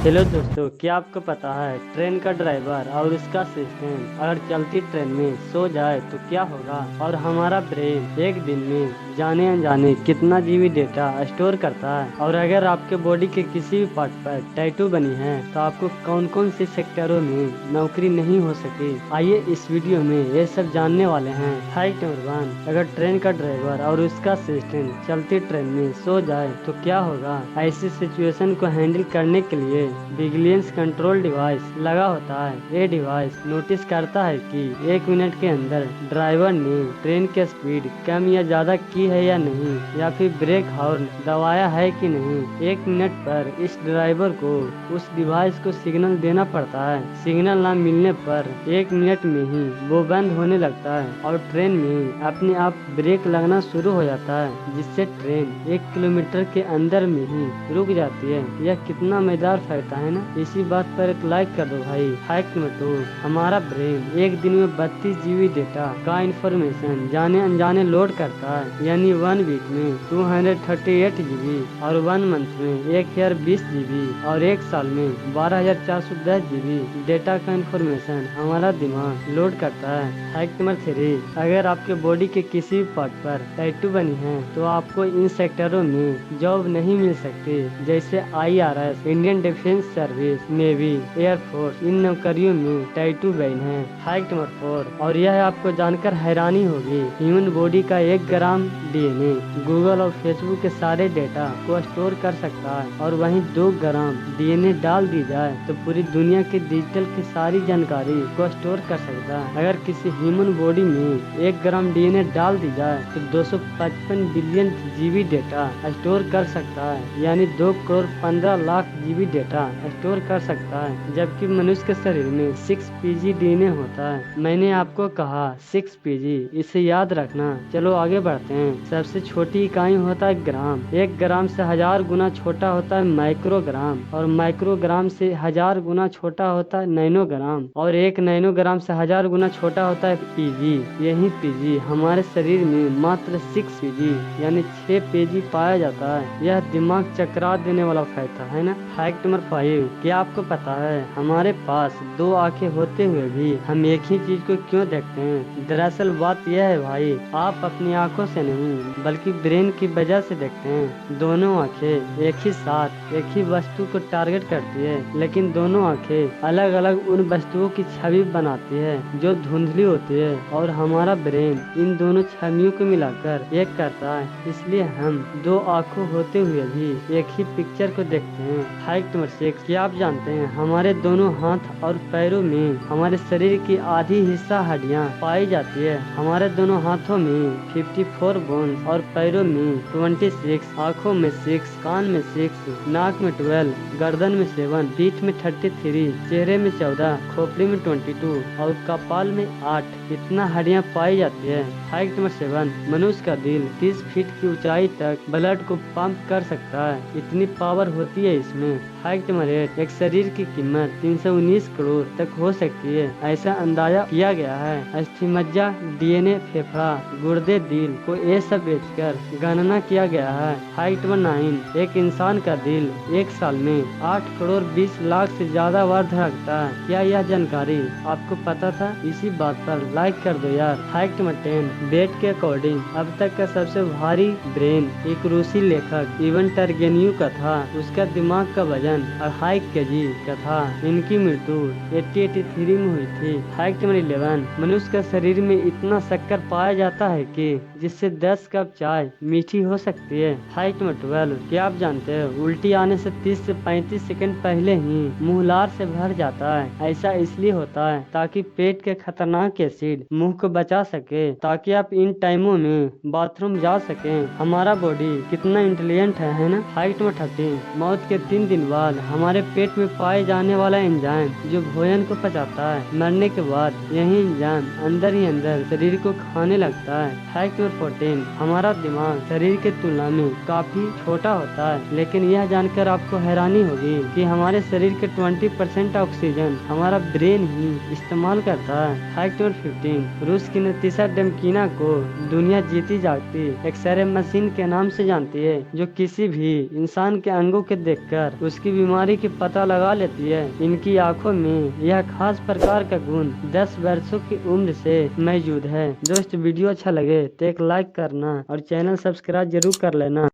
Hello दोस्तों, क्या आपको पता है ट्रेन का ड्राइवर और उसका सिस्टम अगर चलती ट्रेन में सो जाए तो क्या होगा। और हमारा ब्रेन एक दिन में जाने अनजाने कितना जीबी डेटा स्टोर करता है। और अगर आपके बॉडी के किसी भी पार्ट पर टैटू बनी है तो आपको कौन कौन से सेक्टरों में नौकरी नहीं हो सकी। आइए इस वीडियो में ये सब जानने वाले हैं। फैक्ट नंबर 1, अगर ट्रेन का ड्राइवर और उसका सिस्टम चलती ट्रेन में सो जाए तो क्या होगा। ऐसी सिचुएशन को हैंडल करने के लिए विजिलेंस कंट्रोल डिवाइस लगा होता है। ये डिवाइस नोटिस करता है कि 1 मिनट के अंदर ड्राइवर ने ट्रेन की स्पीड कम या ज्यादा की है या नहीं, या फिर ब्रेक हॉर्न दबाया है कि नहीं। 1 मिनट पर इस ड्राइवर को उस डिवाइस को सिग्नल देना पड़ता है। सिग्नल ना मिलने पर 1 मिनट में ही वो बंद होने लगता है और ट्रेन में अपने आप ब्रेक लगना शुरू हो जाता है, जिससे ट्रेन 1 किलोमीटर के अंदर में ही रुक जाती है। यह कितना मजेदार फैक्ट है ना। इसी बात पर एक लाइक कर दो भाई। फैक्ट नंबर 2, हमारा ब्रेन एक दिन में 32 जीबी डेटा का इंफॉर्मेशन जाने अनजाने लोड करता है। यानी 1 वीक में 238 जीबी और 1 मंथ में 1020 जीबी और 1 साल में 12,410 जीबी डेटा का इंफॉर्मेशन हमारा दिमाग लोड करता है। फैक्ट नंबर 3, अगर आपके बॉडी के किसी भी पार्ट पर टैटू बनी है तो आपको इन सेक्टरों में जॉब नहीं मिल सकती, जैसे IRS, Indian defence service, navy, air force. इन नौकरियों में टैटू बैन है। फैक्ट नंबर 4, और यह आपको जानकर हैरानी होगी, ह्यूमन बॉडी का 1 ग्राम DNA गूगल और फेसबुक के सारे डेटा को स्टोर कर सकता है। और वहीं 2 ग्राम DNA डाल दी जाए तो पूरी दुनिया के डिजिटल की सारी जानकारी को स्टोर कर सकता है। अगर किसी ह्यूमन बॉडी में 1 ग्राम DNA डाल दी जाए तो 255 बिलियन जीबी डेटा स्टोर कर सकता है, यानी 2 crore 15 lakh GB data store कर सकता है। जबकि मनुष्य के शरीर में 6 PG DNA होता है। मैंने आपको कहा 6 PG, इसे याद रखना। चलो आगे बढ़ते हैं। सबसे छोटी इकाई होता है ग्राम। 1 ग्राम से 1000 गुना छोटा होता है माइक्रोग्राम, और माइक्रोग्राम से 1000 गुना छोटा होता है नैनोग्राम, और 1 नैनोग्राम से 1000 गुना छोटा होता है PG। यही PG हमारे शरीर में मात्र 6 PG यानी 6 PG पाया जाता है। यह दिमाग चकरा देने वाला फैक्ट है ना। फैक्ट नंबर 5, क्या आपको पता है हमारे पास 2 आंखें होते हुए भी हम एक ही चीज को क्यों देखते हैं। दरअसल बात यह है भाई, आप अपनी आंखों से नहीं बल्कि ब्रेन की वजह से देखते हैं। दोनों आंखें एक ही साथ एक ही वस्तु को टारगेट करती है, लेकिन दोनों आंखें अलग अलग उन वस्तुओं की छवि बनाती है जो धुंधली होती है, और हमारा ब्रेन इन दोनों छवियों को मिलाकर एक करता है। इसलिए हम 2 आंखों होते हुए भी एक ही पिक्चर को देखते हैं। फैक्ट नंबर 6, क्या आप जानते हैं हमारे दोनों हाथ और पैरों में हमारे शरीर की आधी हिस्सा हड्डियां पाई जाती है। हमारे दोनों हाथों में 54 बोन्स और पैरों में 26, आँखों में 6, कान में 6, नाक में 12, गर्दन में 7, पीठ में 33, चेहरे में 14, खोपड़ी में 22 और कपाल में 8 इतना हड्डियां पाई जाती है। फैक्ट नंबर 7, मनुष्य का दिल 30 फीट की ऊंचाई तक ब्लड को पंप कर सकता है, इतनी पावर होती है इसमें। फैक्ट नंबर 8, एक शरीर की कीमत 319 करोड़ तक हो सकती है, ऐसा अंदाजा किया गया है। अस्थि मज्जा, DNA, फेफड़ा, गुर्दे, दिल को ये सब बेचकर गणना किया गया है। फैक्ट नंबर 9, एक इंसान का दिल 1 साल में 8 करोड़ 20 लाख से ज्यादा बार धड़कता है। क्या यह जानकारी आपको पता था? इसी बात पर लाइक कर दो यार। फैक्ट नंबर 10, वेट के अकॉर्डिंग अब तक का सबसे भारी ब्रेन एक रूसी लेखक इवन टर्गेनियव का था। उसका दिमाग का वजन 2.5 kg का था। इनकी मृत्यु 1883 में हुई थी। फैक्ट नंबर 11, मनुष्य का शरीर में इतना शक्कर पाया जाता है कि जिससे 10 कप चाय मीठी हो सकती है। फैक्ट नंबर 12, क्या आप जानते हैं उल्टी आने से 30 से 35 सेकंड पहले ही मुंह लार से भर जाता है। ऐसा इसलिए होता है ताकि पेट के खतरनाक एसिड मुंह को बचा सके, ताकि आप इन टाइमों में बाथरूम जा सके। हमारा बॉडी कितना इंटेलिजेंट है ना। फैक्ट नंबर 13, मौत के 3 दिन बाद हमारे पेट में पाए जाने वाला एंजाइम जो भोजन को पचाता है, मरने के बाद यही एंजाइम अंदर ही अंदर शरीर को खाने लगता है। फैक्ट नंबर 14, हमारा दिमाग शरीर के तुलना में काफी छोटा होता है, लेकिन यह जानकर आपको हैरानी होगी कि हमारे शरीर के 20% ऑक्सीजन हमारा ब्रेन ही इस्तेमाल करता है। फैक्ट नंबर 15, रूस की नतीशा डेमकीना को दुनिया जीती जागती एक्सरे मशीन के नाम से जानती है, जो किसी भी इंसान के अंगों के देखकर उसकी बीमारी बीमारी की पता लगा लेती है। इनकी आंखों में यह खास प्रकार का गुण 10 वर्षों की उम्र से मौजूद है। दोस्त वीडियो अच्छा लगे तो एक लाइक करना और चैनल सब्सक्राइब जरूर कर लेना।